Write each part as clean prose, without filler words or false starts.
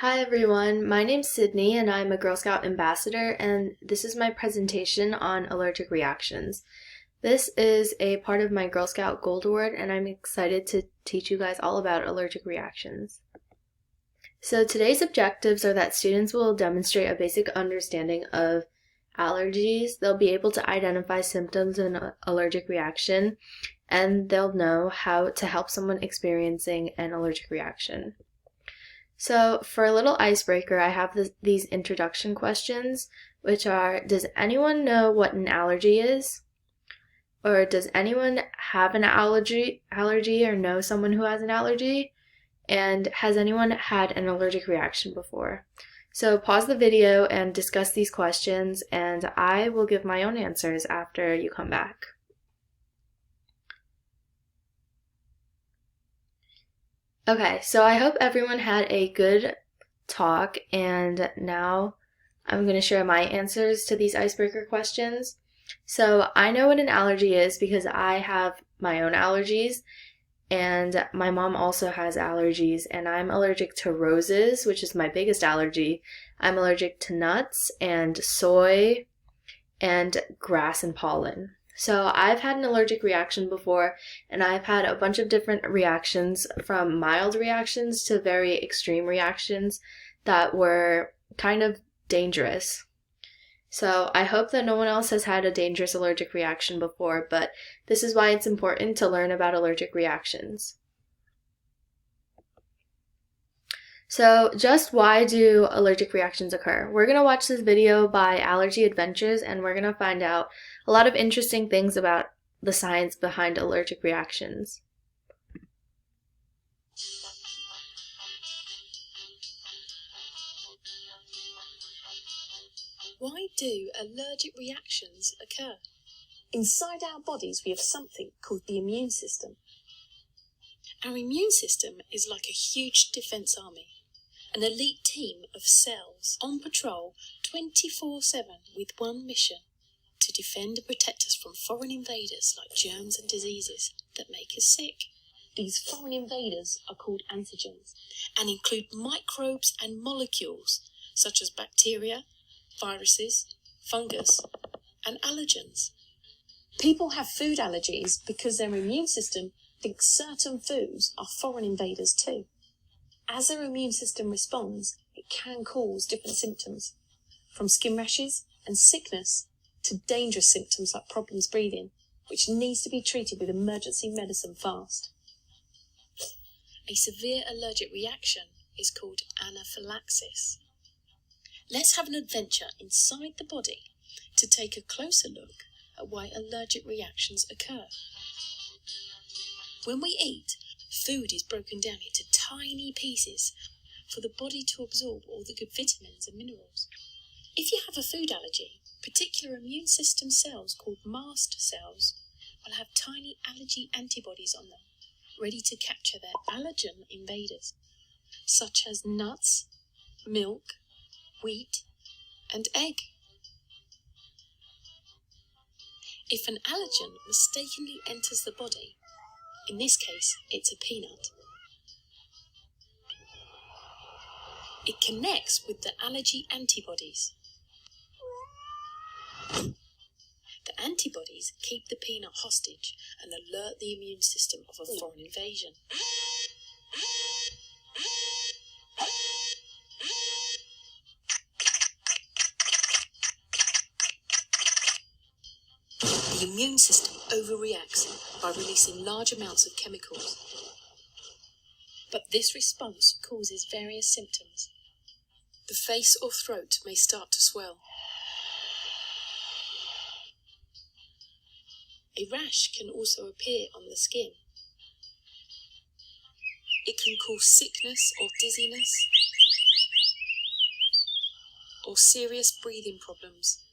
Hi everyone, my name's Sydney and I'm a Girl Scout ambassador, and this is my presentation on allergic reactions. This is a part of my Girl Scout Gold Award and I'm excited to teach you guys all about allergic reactions. So today's objectives are that students will demonstrate a basic understanding of allergies, they'll be able to identify symptoms of an allergic reaction, and they'll know how to help someone experiencing an allergic reaction. So for a little icebreaker, I have these introduction questions, which are, does anyone know what an allergy is? Or does anyone have an allergy or know someone who has an allergy? And has anyone had an allergic reaction before? So pause the video and discuss these questions, and I will give my own answers after you come back. Okay, so I hope everyone had a good talk, and now I'm going to share my answers to these icebreaker questions. So I know what an allergy is because I have my own allergies, and my mom also has allergies, and I'm allergic to roses, which is my biggest allergy. I'm allergic to nuts and soy and grass and pollen. So I've had an allergic reaction before, and I've had a bunch of different reactions, from mild reactions to very extreme reactions that were kind of dangerous. So I hope that no one else has had a dangerous allergic reaction before, but this is why it's important to learn about allergic reactions. So just why do allergic reactions occur? We're going to watch this video by Allergy Adventures, and we're going to find out a lot of interesting things about the science behind allergic reactions. Why do allergic reactions occur? Inside our bodies we have something called the immune system. Our immune system is like a huge defence army, an elite team of cells on patrol 24/7 with one mission: to defend and protect us from foreign invaders like germs and diseases that make us sick. These foreign invaders are called antigens and include microbes and molecules such as bacteria, viruses, fungus, and allergens. People have food allergies because their immune system thinks certain foods are foreign invaders too. As their immune system responds, it can cause different symptoms, from skin rashes and sickness to dangerous symptoms like problems breathing, which needs to be treated with emergency medicine fast. A severe allergic reaction is called anaphylaxis. Let's have an adventure inside the body to take a closer look at why allergic reactions occur. When we eat, food is broken down into tiny pieces for the body to absorb all the good vitamins and minerals. If you have a food allergy, particular immune system cells called mast cells will have tiny allergy antibodies on them, ready to capture their allergen invaders, such as nuts, milk, wheat, and egg. If an allergen mistakenly enters the body, in this case it's a peanut, it connects with the allergy antibodies. The antibodies keep the peanut hostage and alert the immune system of a foreign invasion. The immune system overreacts by releasing large amounts of chemicals. But this response causes various symptoms. The face or throat may start to swell. A rash can also appear on the skin. It can cause sickness or dizziness, or serious breathing problems.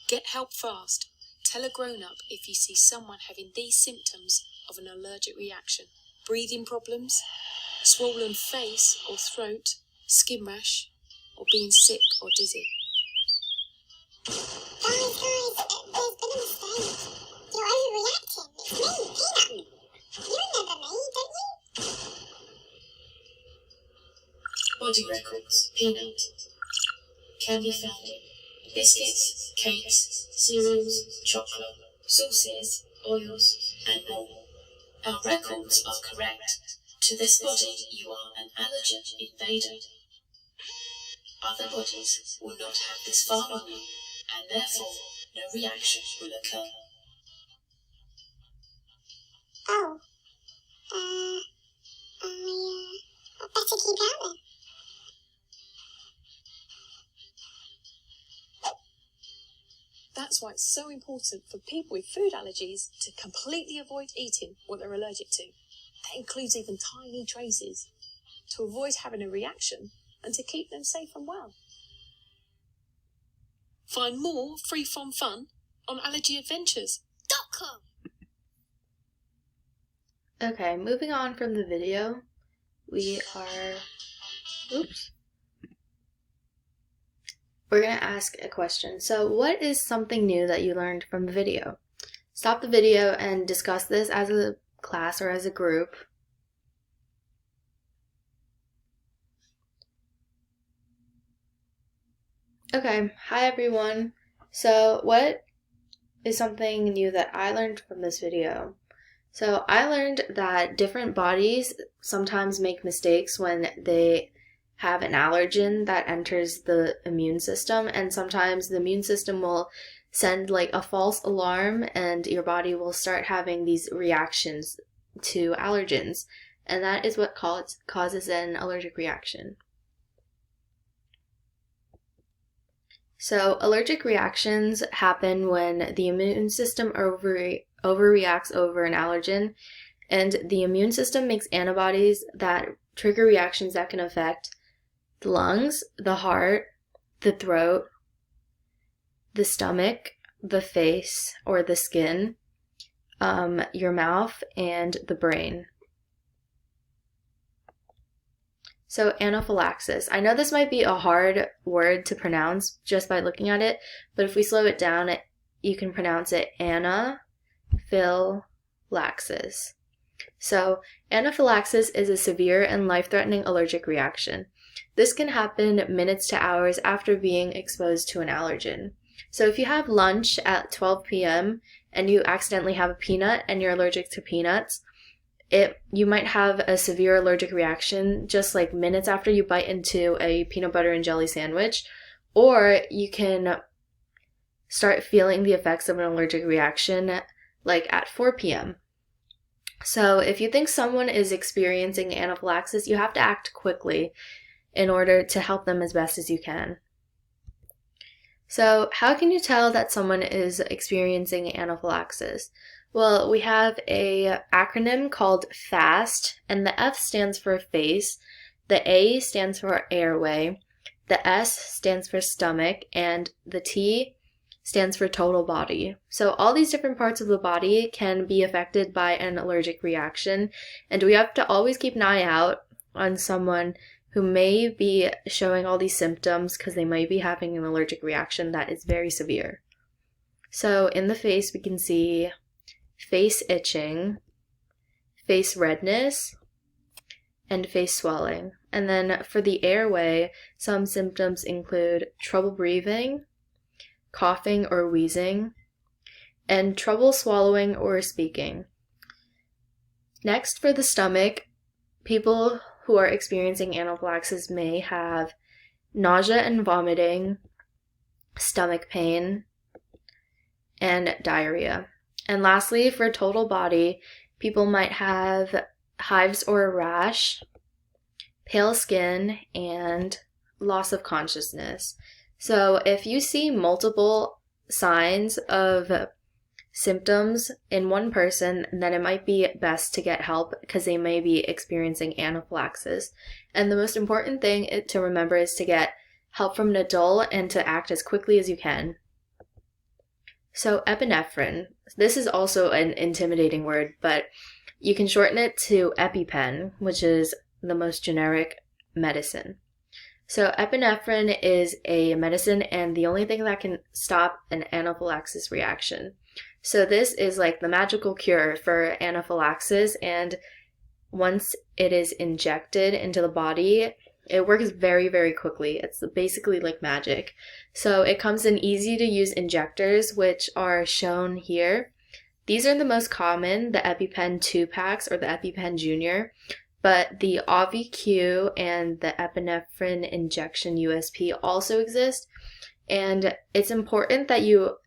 Get help fast. Tell a grown-up if you see someone having these symptoms of an allergic reaction: breathing problems, swollen face or throat, skin rash, or being sick or dizzy. Guys, there's been a mistake. You're overreacting. It's me, Peanut. You remember me, don't you? body records, peanut, can be found in biscuits, cakes, cereals, chocolate, sauces, oils, and more. Our records are correct. To this body, you are an allergen invader. Other bodies will not have this file on you, and therefore no reaction will occur. Oh. I better keep out then. That's why it's so important for people with food allergies to completely avoid eating what they're allergic to. That includes even tiny traces, to avoid having a reaction and to keep them safe and well. Find more free from fun on allergyadventures.com. Okay, moving on from the video, we're going to ask a question. So what is something new that you learned from the video? Stop the video and discuss this as a class or as a group. Okay, hi everyone. So what is something new that I learned from this video? So I learned that different bodies sometimes make mistakes when they have an allergen that enters the immune system, and sometimes the immune system will send like a false alarm and your body will start having these reactions to allergens, and that is what causes an allergic reaction. So allergic reactions happen when the immune system overreacts over an allergen, and the immune system makes antibodies that trigger reactions that can affect the lungs, the heart, the throat, the stomach, the face or the skin, your mouth, and the brain. So anaphylaxis. I know this might be a hard word to pronounce just by looking at it, but if we slow it down, you can pronounce it Anaphylaxis. So anaphylaxis is a severe and life-threatening allergic reaction. This can happen minutes to hours after being exposed to an allergen. So if you have lunch at 12 p.m. and you accidentally have a peanut and you're allergic to peanuts, you might have a severe allergic reaction just like minutes after you bite into a peanut butter and jelly sandwich, or you can start feeling the effects of an allergic reaction like at 4 p.m. So if you think someone is experiencing anaphylaxis, you have to act quickly in order to help them as best as you can. So how can you tell that someone is experiencing anaphylaxis? Well, we have an acronym called FAST, and the F stands for face, the A stands for airway, the S stands for stomach, and the T stands for total body. So all these different parts of the body can be affected by an allergic reaction, and we have to always keep an eye out on someone who may be showing all these symptoms because they might be having an allergic reaction that is very severe. So in the face, we can see face itching, face redness, and face swelling. And then for the airway, some symptoms include trouble breathing, coughing or wheezing, and trouble swallowing or speaking. Next, for the stomach, people who are experiencing anaphylaxis may have nausea and vomiting, stomach pain, and diarrhea. And lastly, for total body, people might have hives or a rash, pale skin, and loss of consciousness. So if you see multiple signs of symptoms in one person, then it might be best to get help because they may be experiencing anaphylaxis. And the most important thing to remember is to get help from an adult and to act as quickly as you can. So epinephrine, this is also an intimidating word, but you can shorten it to Epipen, which is the most generic medicine. So epinephrine is a medicine and the only thing that can stop an anaphylaxis reaction. So this is like the magical cure for anaphylaxis, and once it is injected into the body, it works very, very quickly. It's basically like magic. So it comes in easy to use injectors, which are shown here. These are the most common, the Epipen 2-packs or the Epipen Junior, but the AVQ and the epinephrine injection USP also exist. And it's important that you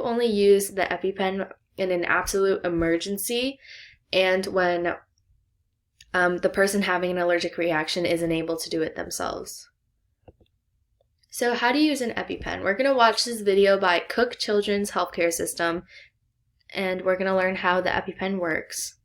only use the Epipen in an absolute emergency and when the person having an allergic reaction isn't able to do it themselves. So how to use an Epipen? We're going to watch this video by Cook Children's Healthcare System, and we're going to learn how the Epipen works.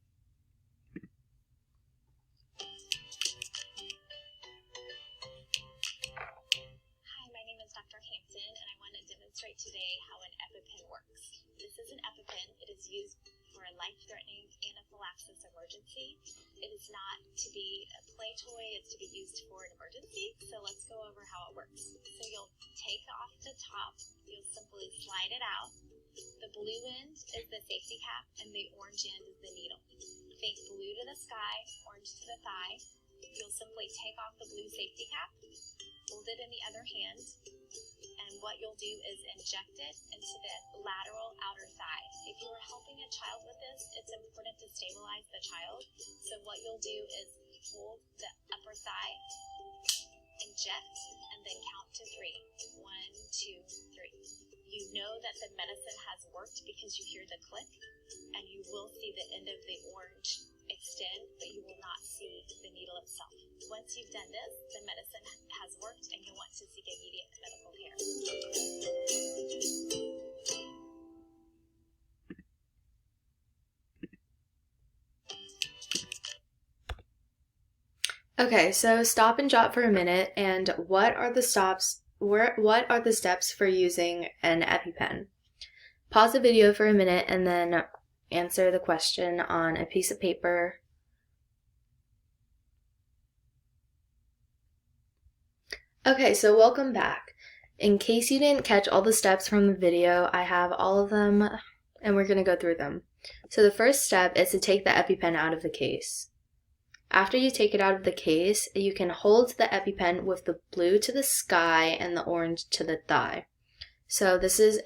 Hi, my name is Dr. Hampton, and I want to demonstrate today how an Epipen works. This is an Epipen. It is used for a life-threatening anaphylaxis emergency. It is not to be a play toy, it's to be used for an emergency. So let's go over how it works. So you'll take off the top, you'll simply slide it out. The blue end is the safety cap and the orange end is the needle. Think blue to the sky, orange to the thigh. You'll simply take off the blue safety cap, hold it in the other hand, and what you'll do is inject it into the lateral outer thigh. If you are helping a child with this, it's important to stabilize the child. So what you'll do is hold the upper thigh, inject, and then count to 3. 1, 2, 3. You know that the medicine has worked because you hear the click, and you will see the end of the orange extend, but you will not see the needle itself. Once you've done this, the medicine has worked and you want to seek immediate medical care. Okay, so stop and jot for a minute, and what are the steps for using an Epipen? Pause the video for a minute and then answer the question on a piece of paper. Okay, so welcome back. In case you didn't catch all the steps from the video, I have all of them and we're going to go through them. So the first step is to take the Epipen out of the case. After you take it out of the case, you can hold the Epipen with the blue to the sky and the orange to the thigh. So this is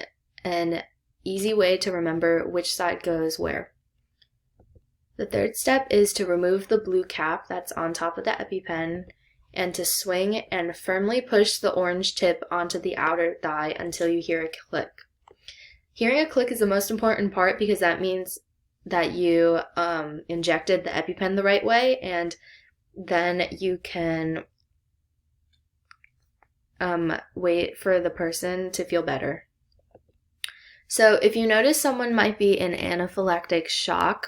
an easy way to remember which side goes where. The third step is to remove the blue cap that's on top of the Epipen and to swing and firmly push the orange tip onto the outer thigh until you hear a click. Hearing a click is the most important part because that means that you injected the Epipen the right way, and then you can wait for the person to feel better. So if you notice someone might be in anaphylactic shock,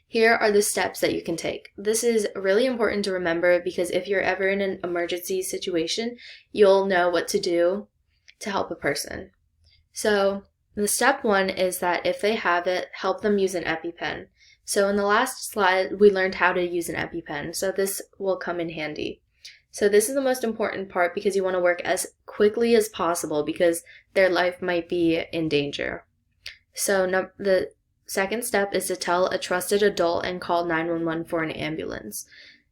here are the steps that you can take. This is really important to remember because if you're ever in an emergency situation, you'll know what to do to help a person. So the step 1 is that if they have it, help them use an Epipen. So in the last slide, we learned how to use an Epipen, so this will come in handy. So this is the most important part because you want to work as quickly as possible because their life might be in danger. So the second step is to tell a trusted adult and call 911 for an ambulance.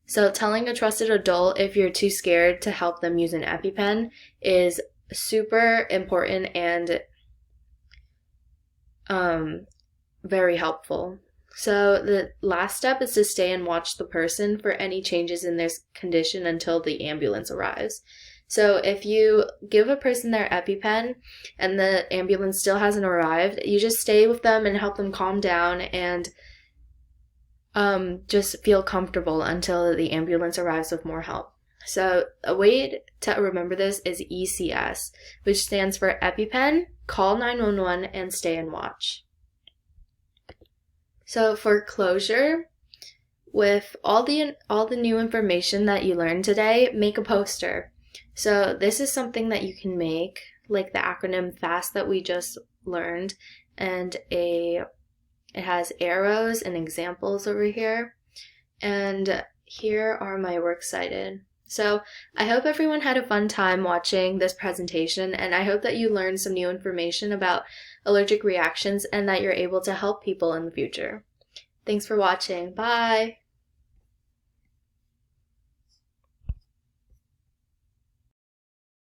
So telling a trusted adult if you're too scared to help them use an Epipen is super important and very helpful. So the last step is to stay and watch the person for any changes in their condition until the ambulance arrives. So if you give a person their Epipen and the ambulance still hasn't arrived, you just stay with them and help them calm down and just feel comfortable until the ambulance arrives with more help. So a way to remember this is ECS, which stands for Epipen, call 911, and stay and watch. So for closure, with all the new information that you learned today, make a poster. So this is something that you can make, like the acronym FAST that we just learned, and it has arrows and examples over here. And here are my works cited. So I hope everyone had a fun time watching this presentation, and I hope that you learned some new information about allergic reactions and that you're able to help people in the future. Thanks for watching. Bye!